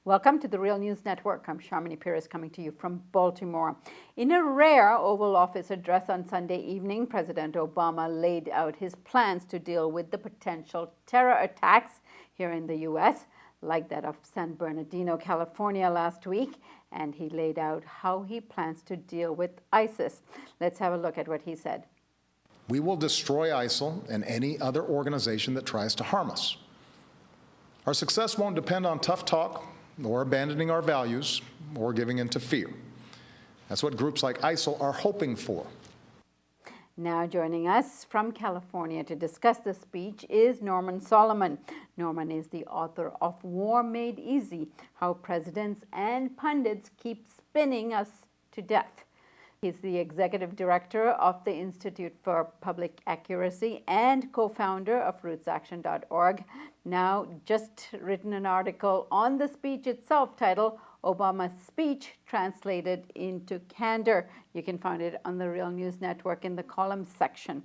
Welcome to the Real News Network. I'm Sharmini Pires coming to you from Baltimore. In a rare Oval Office address on Sunday evening, President Obama laid out his plans to deal with the potential terror attacks here in the U.S., like that of San Bernardino, California last week, and he laid out how he plans to deal with ISIS. Let's have a look at what he said. We will destroy ISIL and any other organization that tries to harm us. Our success won't depend on tough talk, or abandoning our values, or giving in to fear. That's what groups like ISIL are hoping for. Now joining us from California to discuss the speech is Norman Solomon. Norman is the author of War Made Easy: How Presidents and Pundits Keep Spinning Us to Death. He's the executive director of the Institute for Public Accuracy and co-founder of rootsaction.org. Now just written an article on the speech itself titled Obama's Speech Translated into Candor. You can find it on the Real News Network in the columns section.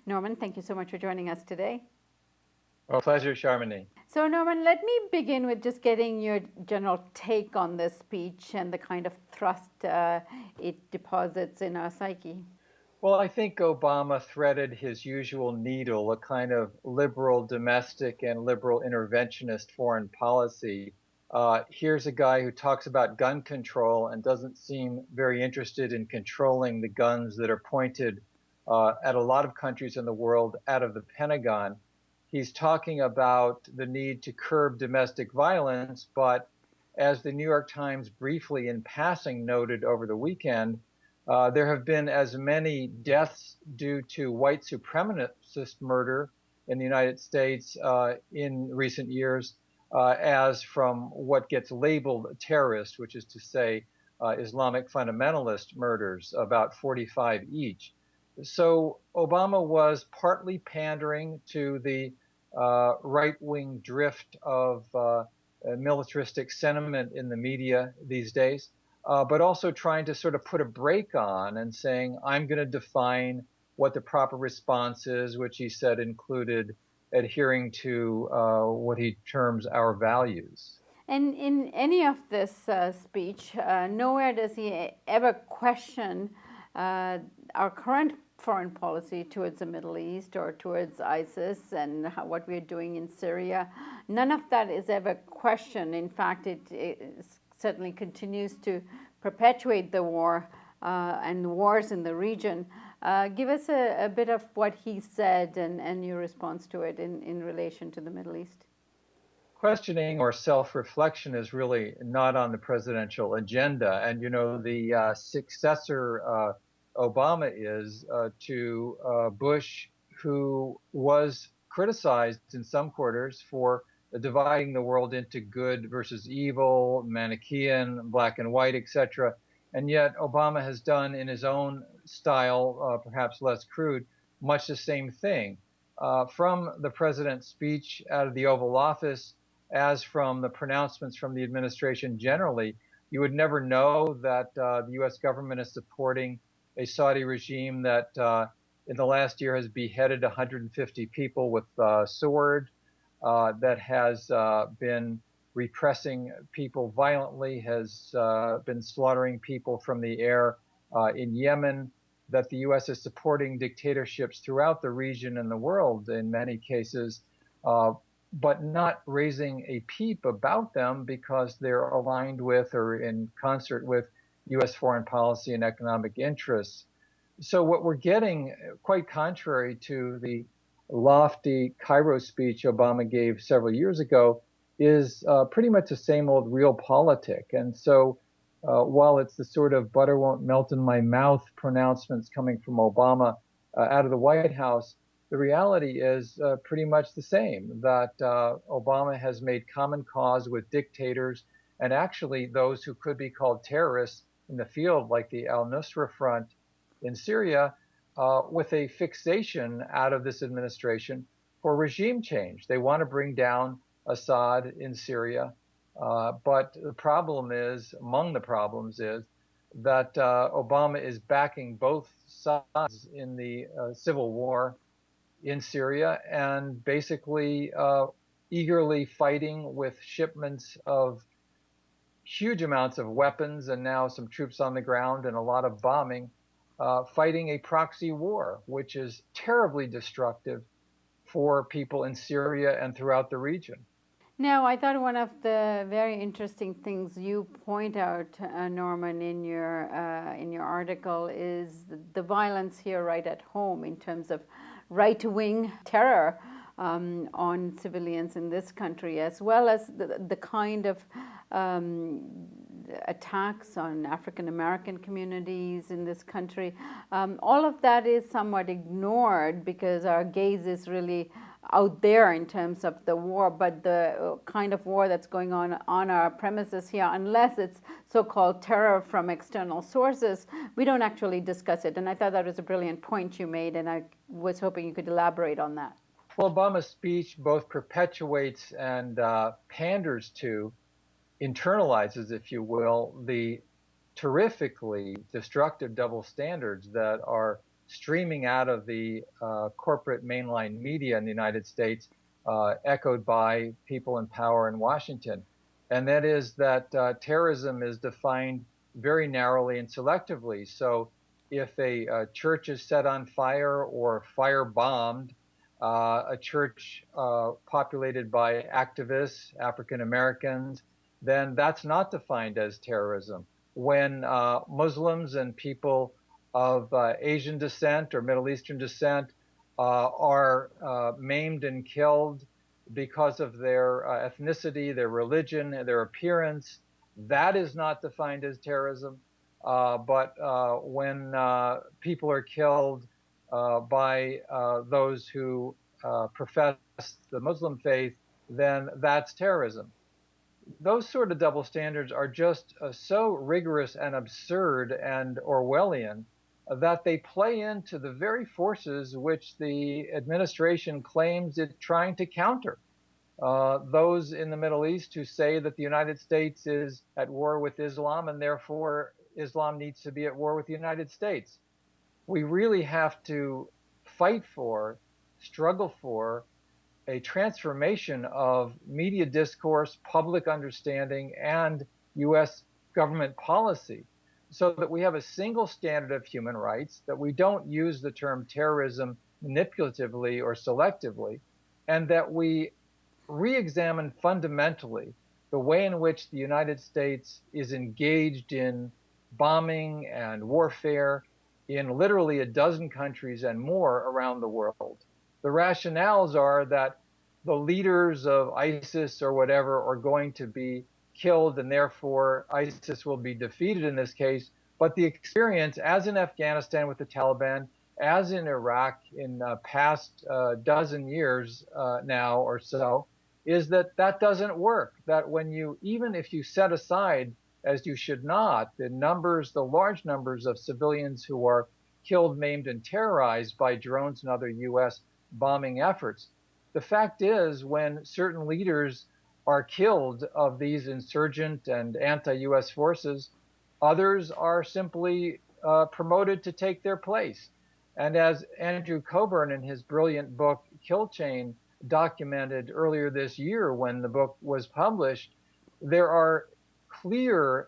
Norman, thank you so much for joining us today. Well, pleasure, Sharmini. So, Norman, let me begin with just getting your general take on this speech and the kind of thrust it deposits in our psyche. Well, I think Obama threaded his usual needle, a kind of liberal domestic and liberal interventionist foreign policy. Here's a guy who talks about gun control and doesn't seem very interested in controlling the guns that are pointed at a lot of countries in the world out of the Pentagon. He's talking about the need to curb domestic violence, but as the New York Times briefly in passing noted over the weekend, there have been as many deaths due to white supremacist murder in the United States in recent years as from what gets labeled terrorist, which is to say Islamic fundamentalist murders, about 45 each. So Obama was partly pandering to the right-wing drift of militaristic sentiment in the media these days, but also trying to sort of put a brake on and saying, I'm going to define what the proper response is, which he said included adhering to what he terms our values. And in any of this speech, nowhere does he ever question our current foreign policy towards the Middle East or towards ISIS and what we're doing in Syria. None of that is ever questioned. In fact, it certainly continues to perpetuate the war and wars in the region. Give us a bit of what he said and your response to it in relation to the Middle East. Questioning or self-reflection is really not on the presidential agenda. And, you know, the successor Obama is to Bush, who was criticized in some quarters for dividing the world into good versus evil, Manichaean, black and white, etc. And yet Obama has done in his own style, perhaps less crude, much the same thing. From the president's speech out of the Oval Office, as from the pronouncements from the administration generally, you would never know that the U.S. government is supporting a Saudi regime that in the last year has beheaded 150 people with sword, that has been repressing people violently, has been slaughtering people from the air in Yemen, that the U.S. is supporting dictatorships throughout the region and the world in many cases, but not raising a peep about them because they're aligned with or in concert with U.S. foreign policy and economic interests. So what we're getting, quite contrary to the lofty Cairo speech Obama gave several years ago, is pretty much the same old realpolitik. And so while it's the sort of butter won't melt in my mouth pronouncements coming from Obama out of the White House, the reality is pretty much the same, that Obama has made common cause with dictators and actually those who could be called terrorists in the field, like the al-Nusra Front in Syria, with a fixation out of this administration for regime change. They want to bring down Assad in Syria, but the problem is, among the problems is, that Obama is backing both sides in the civil war in Syria and basically eagerly fighting with shipments of huge amounts of weapons and now some troops on the ground and a lot of bombing, fighting a proxy war, which is terribly destructive for people in Syria and throughout the region. Now, I thought one of the very interesting things you point out, Norman, in your article is the violence here right at home in terms of right-wing terror on civilians in this country, as well as the kind of um, attacks on African American communities in this country. All of that is somewhat ignored because our gaze is really out there in terms of the war, but the kind of war that's going on our premises here, unless it's so-called terror from external sources, we don't actually discuss it. And I thought that was a brilliant point you made, and I was hoping you could elaborate on that. Well, Obama's speech both perpetuates and panders to, internalizes, if you will, the terrifically destructive double standards that are streaming out of the corporate mainline media in the United States, echoed by people in power in Washington. And that is that terrorism is defined very narrowly and selectively. So if a church is set on fire or fire bombed, a church populated by activists, African Americans, then that's not defined as terrorism. When Muslims and people of Asian descent or Middle Eastern descent are maimed and killed because of their ethnicity, their religion, their appearance, that is not defined as terrorism. But when people are killed by those who profess the Muslim faith, then that's terrorism. Those sort of double standards are just so rigorous and absurd and Orwellian that they play into the very forces which the administration claims it's trying to counter. Those in the Middle East who say that the United States is at war with Islam and therefore Islam needs to be at war with the United States. We really have to fight for, struggle for a transformation of media discourse, public understanding, and US government policy so that we have a single standard of human rights, that we don't use the term terrorism manipulatively or selectively, and that we re-examine fundamentally the way in which the United States is engaged in bombing and warfare in literally a dozen countries and more around the world. The rationales are that the leaders of ISIS or whatever are going to be killed and therefore ISIS will be defeated in this case. But the experience, as in Afghanistan with the Taliban, as in Iraq in past dozen years now or so, is that that doesn't work. That when you, even if you set aside, as you should not, the numbers, the large numbers of civilians who are killed, maimed, and terrorized by drones and other US bombing efforts, the fact is when certain leaders are killed of these insurgent and anti-US forces, others are simply promoted to take their place. And as Andrew Coburn in his brilliant book Kill Chain documented earlier this year when the book was published, there are clear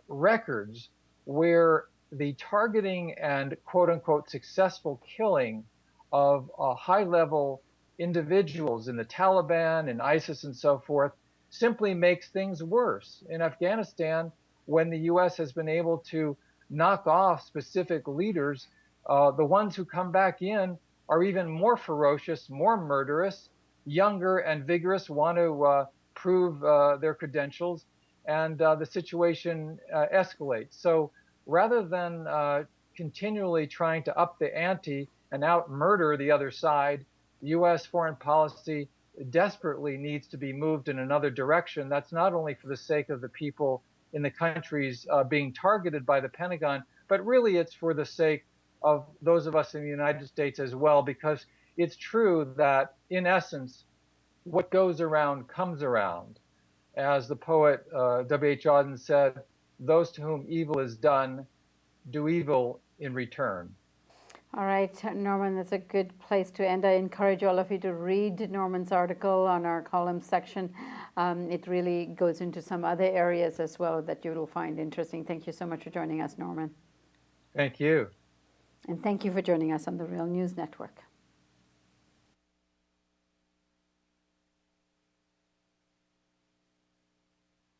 records where the targeting and quote unquote successful killing of high level individuals in the Taliban and ISIS and so forth simply makes things worse. In Afghanistan, when the US has been able to knock off specific leaders, the ones who come back in are even more ferocious, more murderous, younger and vigorous, want to prove their credentials, and the situation escalates. So rather than continually trying to up the ante and out murder the other side, US foreign policy desperately needs to be moved in another direction. That's not only for the sake of the people in the countries being targeted by the Pentagon, but really it's for the sake of those of us in the United States as well, because it's true that in essence, what goes around comes around. As the poet W.H. Auden said, those to whom evil is done do evil in return. All right, Norman, that's a good place to end. I encourage all of you to read Norman's article on our column section. It really goes into some other areas as well that you will find interesting. Thank you so much for joining us, Norman. Thank you. And thank you for joining us on the Real News Network.